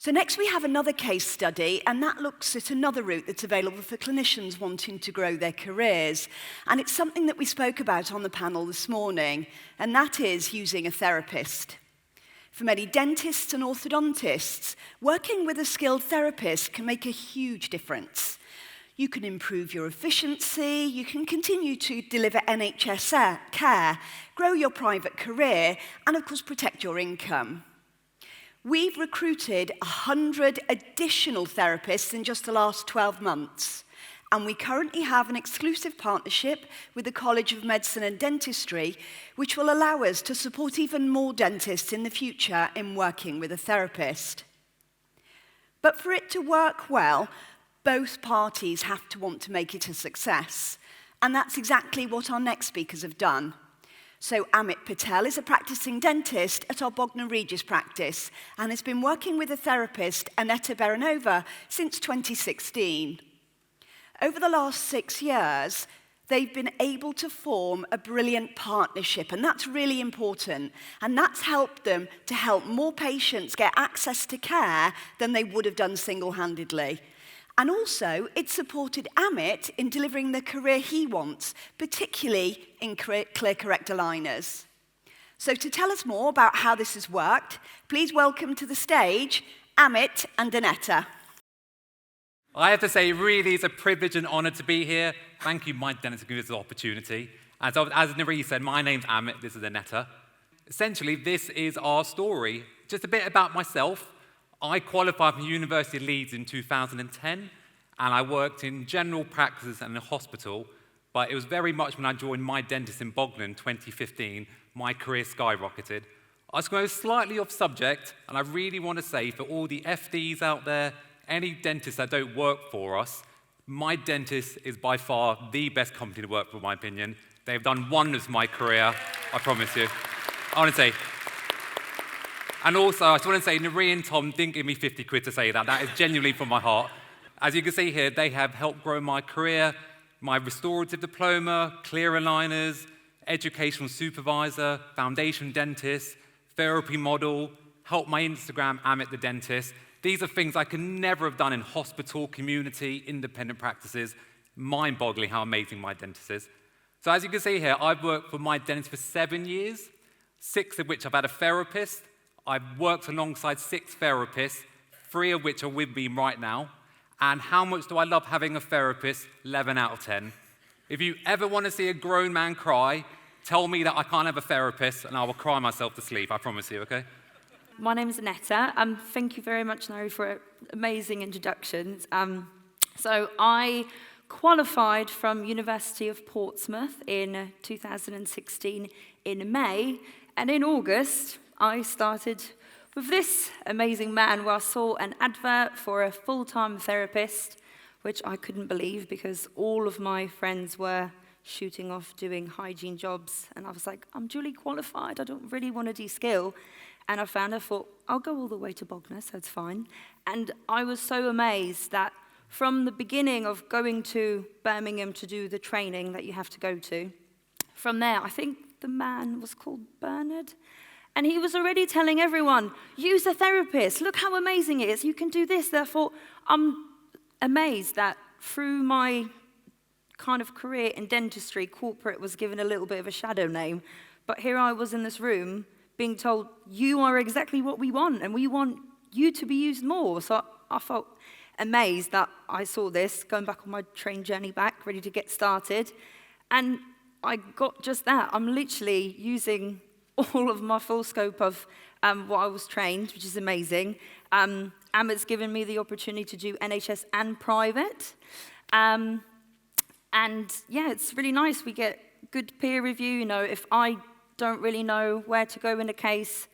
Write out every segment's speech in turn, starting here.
So next we have another case study, and that looks at another route that's available for clinicians wanting to grow their careers. And it's something that we spoke about on the panel this morning, and that is using a therapist. For many dentists and orthodontists, working with a skilled therapist can make a huge difference. You can improve your efficiency, you can continue to deliver NHS care, grow your private career, and of course protect your income. We've recruited 100 additional therapists in just the last 12 months, and we currently have an exclusive partnership with the College of Medicine and Dentistry, which will allow us to support even more dentists in the future in working with a therapist. But for it to work well, both parties have to want to make it a success, and that's exactly what our next speakers have done. So Amit Patel is a practicing dentist at our Bognor Regis practice and has been working with a therapist, Aneta Beranova, since 2016. Over the last 6 years, they've been able to form a brilliant partnership, and that's really important. And that's helped them to help more patients get access to care than they would have done single-handedly. And also, it supported Amit in delivering the career he wants, particularly in clear-correct aligners. So to tell us more about how this has worked, please welcome to the stage Amit and Aneta. I have to say, it really is a privilege and honor to be here. Thank you, my dentist, for giving us the opportunity. As Nari said, my name's Amit, this is Aneta. Essentially, this is our story. Just a bit about myself. I qualified from University of Leeds in 2010, and I worked in general practices and in a hospital, but it was very much when I joined my dentist in Bognor in 2015, my career skyrocketed. I was going slightly off subject, and I really want to say for all the FDs out there, any dentists that don't work for us, my dentist is by far the best company to work for, in my opinion. They've done wonders for my career, I promise you. I want to say, and also, I just want to say, Nari and Tom didn't give me 50 quid to say that. That is genuinely from my heart. As you can see here, they have helped grow my career, my restorative diploma, clear aligners, educational supervisor, foundation dentist, therapy model, helped my Instagram, Amit the dentist. These are things I could never have done in hospital, community, independent practices. Mind-boggling how amazing my dentist is. So as you can see here, I've worked for my dentist for 7 years, 6 of which I've had a therapist. I've worked alongside 6 therapists, 3 of which are with me right now. And how much do I love having a therapist? 11 out of 10. If you ever want to see a grown man cry, tell me that I can't have a therapist and I will cry myself to sleep, I promise you, okay? My name is Aneta. Thank you very much, Nari, for amazing introductions. So I qualified from University of Portsmouth in 2016 in May, and in August, I started with this amazing man where I saw an advert for a full-time therapist, which I couldn't believe because all of my friends were shooting off doing hygiene jobs. And I was like, I'm duly qualified. I don't really want to de-skill. And I thought, I'll go all the way to Bognor, so it's fine. And I was so amazed that from the beginning of going to Birmingham to do the training that you have to go to, from there, I think the man was called Bernard, and he was already telling everyone, use a therapist, look how amazing it is, you can do this. Therefore, I'm amazed that through my kind of career in dentistry, corporate was given a little bit of a shadow name, but here I was in this room being told, you are exactly what we want, and we want you to be used more. So I felt amazed that I saw this, going back on my train journey back, ready to get started, and I got just that. I'm literally using all of my full scope of what I was trained, which is amazing. Amit's given me the opportunity to do NHS and private. And yeah, it's really nice. We get good peer review. You know, if I don't really know where to go in a case,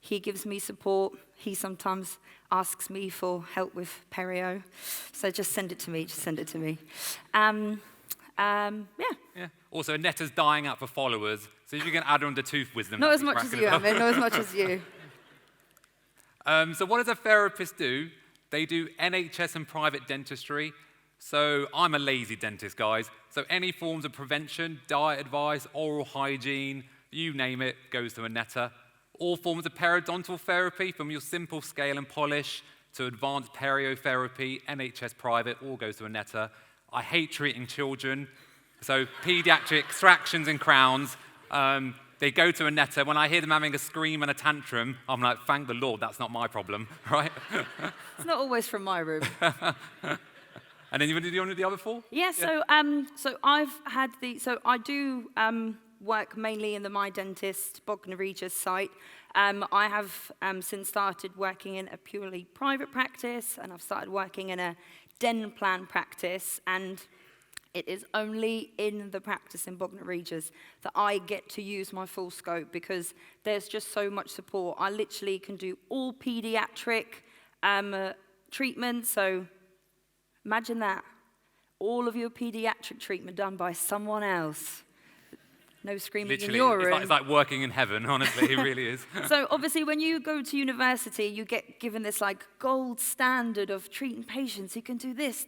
he gives me support. He sometimes asks me for help with perio. So just send it to me, Yeah. Also, Aneta's dying out for followers, so if you can add on the tooth wisdom. Not as much as you, Amit, not as much as you. So what does a therapist do? They do NHS and private dentistry. So I'm a lazy dentist, guys. So any forms of prevention, diet advice, oral hygiene, you name it, goes to Aneta. All forms of periodontal therapy, from your simple scale and polish to advanced periotherapy, NHS private, all goes to Aneta. I hate treating children, so pediatric extractions and crowns, they go to Aneta. When I hear them having a scream and a tantrum, I'm like, thank the Lord, that's not my problem, right? It's not always from my room. And then you want to do the other 4? Yeah, so I do work mainly in the My Dentist Bognor Regis site. I have since started working in a purely private practice, and I've started working in a den plan practice, and it is only in the practice in Bognor Regis that I get to use my full scope, because there's just so much support. I literally can do all pediatric treatment, so imagine that. All of your pediatric treatment done by someone else. No screaming Literally, in your room. it's like working in heaven, honestly, it really is. So obviously when you go to university, you get given this like gold standard of treating patients. You can do this.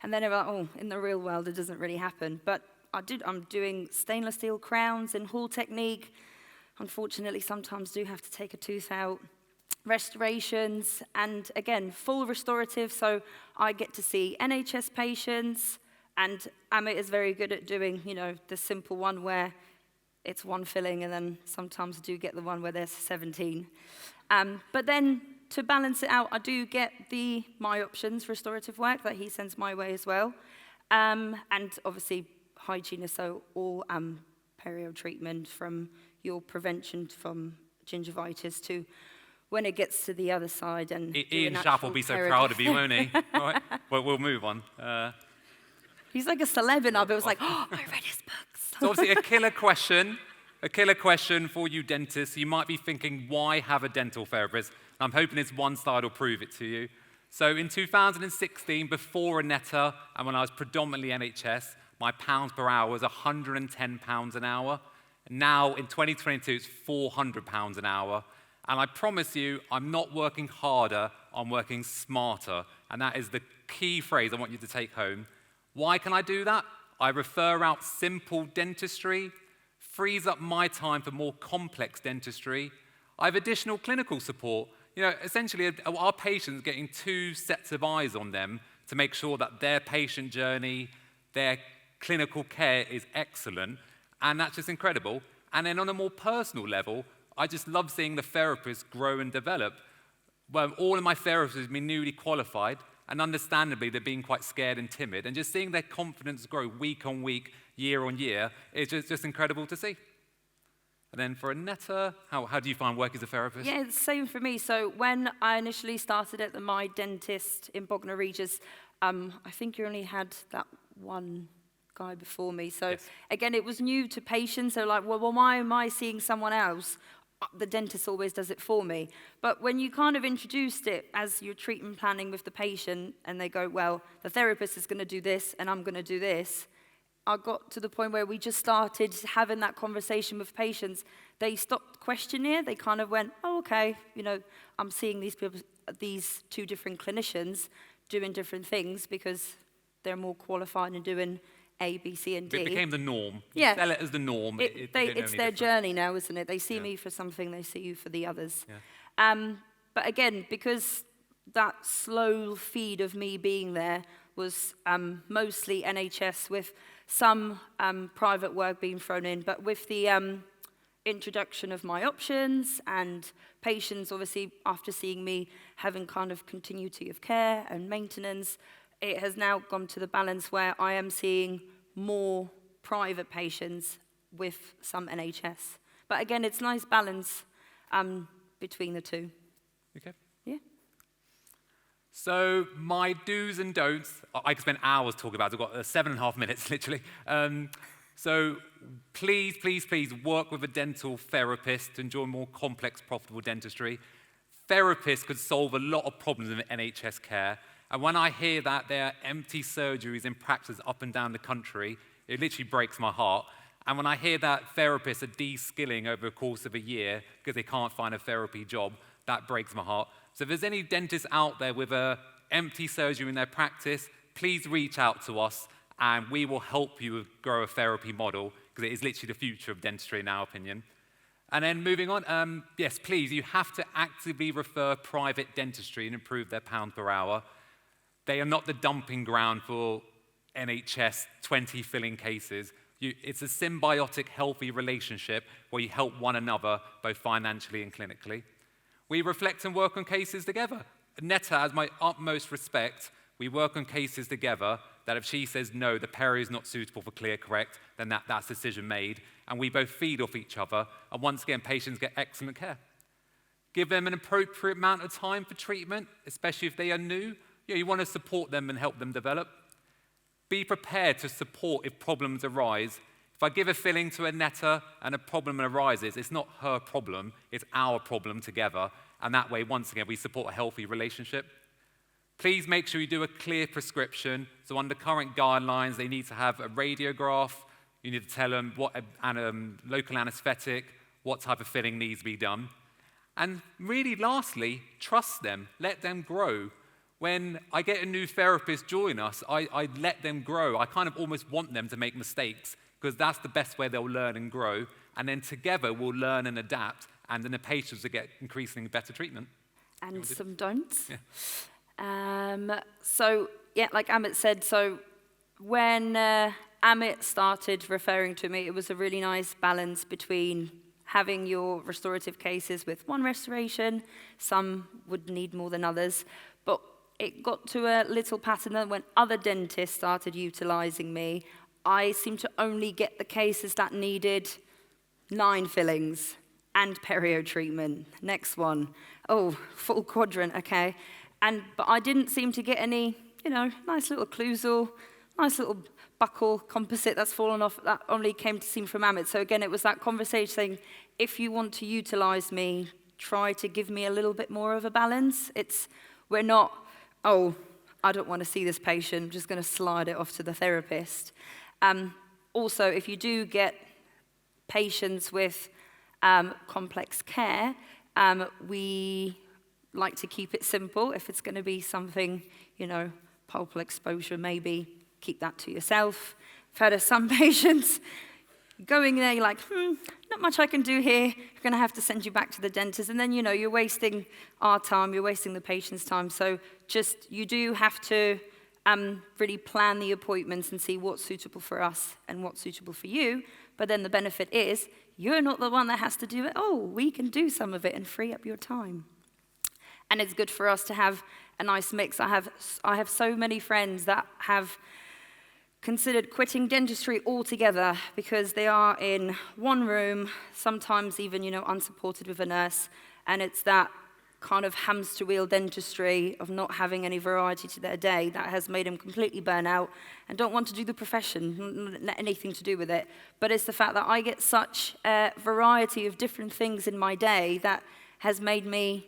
And then they're like, oh, in the real world, it doesn't really happen. But I'm doing stainless steel crowns in Hall technique. Unfortunately, sometimes do have to take a tooth out. Restorations, and again, full restorative. So I get to see NHS patients, and Amit is very good at doing, the simple one where it's one filling, and then sometimes I do get the one where there's 17. But then to balance it out, I do get the My Options restorative work that he sends my way as well. And obviously hygiene, so all perio treatment, from your prevention from gingivitis to when it gets to the other side. And Ian Schaff will be so proud of you, won't he? All right. Well, we'll move on. He's like a celeb in our bill. It was like, oh, I read his books. So obviously a killer question for you dentists. You might be thinking, why have a dental therapist? I'm hoping this one slide will prove it to you. So in 2016, before Aneta, and when I was predominantly NHS, my pounds per hour was £110 an hour. Now in 2022, it's £400 an hour. And I promise you, I'm not working harder, I'm working smarter. And that is the key phrase I want you to take home. Why can I do that? I refer out simple dentistry, frees up my time for more complex dentistry. I have additional clinical support. Essentially, our patients getting 2 sets of eyes on them to make sure that their patient journey, their clinical care is excellent. And that's just incredible. And then on a more personal level, I just love seeing the therapists grow and develop. Well, all of my therapists have been newly qualified, and understandably, they're being quite scared and timid. And just seeing their confidence grow week on week, year on year, is just incredible to see. And then for Aneta, how do you find working as a therapist? Yeah, it's the same for me. So when I initially started at the My Dentist in Bognor Regis, I think you only had that one guy before me. So yes. Again, it was new to patients. So like, well, why am I seeing someone else? The dentist always does it for me. But when you kind of introduced it as your treatment planning with the patient, and they go, well, the therapist is going to do this, and I'm going to do this, I got to the point where we just started having that conversation with patients. They stopped questioning it. They kind of went, oh, okay, I'm seeing these people, these 2 different clinicians doing different things because they're more qualified in doing A, B, C, and D. It became the norm. Yeah. Sell it as the norm. It's their journey now, isn't it? They see me for something, they see you for the others. Yeah. But again, because that slow feed of me being there was mostly NHS with some private work being thrown in, but with the introduction of My Options and patients, obviously, after seeing me having kind of continuity of care and maintenance, it has now gone to the balance where I am seeing more private patients with some NHS. But again, it's a nice balance between the 2. Okay. Yeah. So my do's and don'ts, I could spend hours talking about it. I've got 7.5 minutes, literally. So please work with a dental therapist to enjoy more complex, profitable dentistry. Therapists could solve a lot of problems in NHS care. And when I hear that there are empty surgeries in practice up and down the country, it literally breaks my heart. And when I hear that therapists are de-skilling over the course of a year because they can't find a therapy job, that breaks my heart. So if there's any dentists out there with an empty surgery in their practice, please reach out to us and we will help you grow a therapy model, because it is literally the future of dentistry in our opinion. And then moving on, yes, please, you have to actively refer private dentistry and improve their pound per hour. They are not the dumping ground for NHS 20 filling cases. It's a symbiotic, healthy relationship where you help one another, both financially and clinically. We reflect and work on cases together. Aneta has my utmost respect. We work on cases together that if she says no, the perio is not suitable for ClearCorrect, then that's decision made. And we both feed off each other. And once again, patients get excellent care. Give them an appropriate amount of time for treatment, especially if they are new. You want to support them and help them develop. Be prepared to support if problems arise. If I give a filling to Aneta and a problem arises, it's not her problem, it's our problem together. And that way, once again, we support a healthy relationship. Please make sure you do a clear prescription. So under current guidelines, they need to have a radiograph. You need to tell them what local anesthetic, what type of filling needs to be done. And really, lastly, trust them. Let them grow. When I get a new therapist join us, I let them grow. I kind of almost want them to make mistakes because that's the best way they'll learn and grow. And then together we'll learn and adapt, and then the patients will get increasingly better treatment. And some don'ts. Yeah. So, yeah, like Amit said, so when Amit started referring to me, it was a really nice balance between having your restorative cases with one restoration. Some would need more than others. But it got to a little pattern that when other dentists started utilizing me, I seemed to only get the cases that needed 9 fillings and perio treatment. Next one. Oh, full quadrant, okay. But I didn't seem to get any, nice little occlusal, nice little buccal composite that's fallen off. That only came to seem from Amit. So again, it was that conversation saying, if you want to utilize me, try to give me a little bit more of a balance. We're not, oh, I don't want to see this patient, I'm just going to slide it off to the therapist. Also, if you do get patients with complex care, we like to keep it simple. If it's going to be something, pulpal exposure, maybe keep that to yourself. I've heard of some patients going there, you're like, not much I can do here. You're going to have to send you back to the dentist. And then, you're wasting our time, you're wasting the patient's time. So you do have to really plan the appointments and see what's suitable for us and what's suitable for you. But then the benefit is, you're not the one that has to do it. Oh, we can do some of it and free up your time. And it's good for us to have a nice mix. I have so many friends that have considered quitting dentistry altogether because they are in one room, sometimes even, unsupported with a nurse, and it's that kind of hamster wheel dentistry of not having any variety to their day that has made them completely burn out and don't want to do the profession, anything to do with it. But it's the fact that I get such a variety of different things in my day that has made me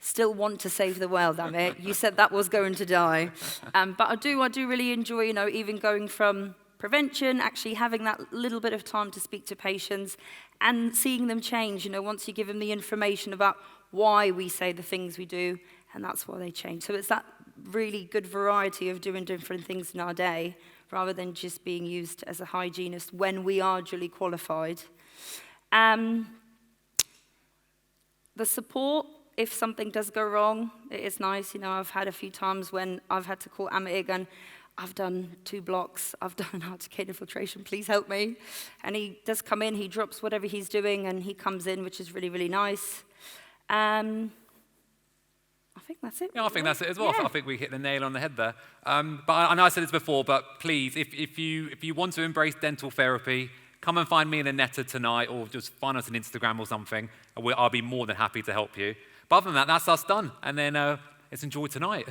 still want to save the world, Amit. You said that was going to die. But I do really enjoy, even going from prevention, actually having that little bit of time to speak to patients and seeing them change, once you give them the information about why we say the things we do, and that's why they change. So it's that really good variety of doing different things in our day, rather than just being used as a hygienist when we are duly qualified. The support, if something does go wrong, it is nice. I've had a few times when I've had to call Amit again. I've done 2 blocks. I've done an articular filtration. Please help me. And he does come in. He drops whatever he's doing, and he comes in, which is really, really nice. I think that's it. Yeah, I think that's it as well. Yeah. I think we hit the nail on the head there. But I know I said this before, but please, if you want to embrace dental therapy, come and find me and Aneta tonight, or just find us on Instagram or something, and I'll be more than happy to help you. But other than that, that's us done. And then let's enjoy tonight.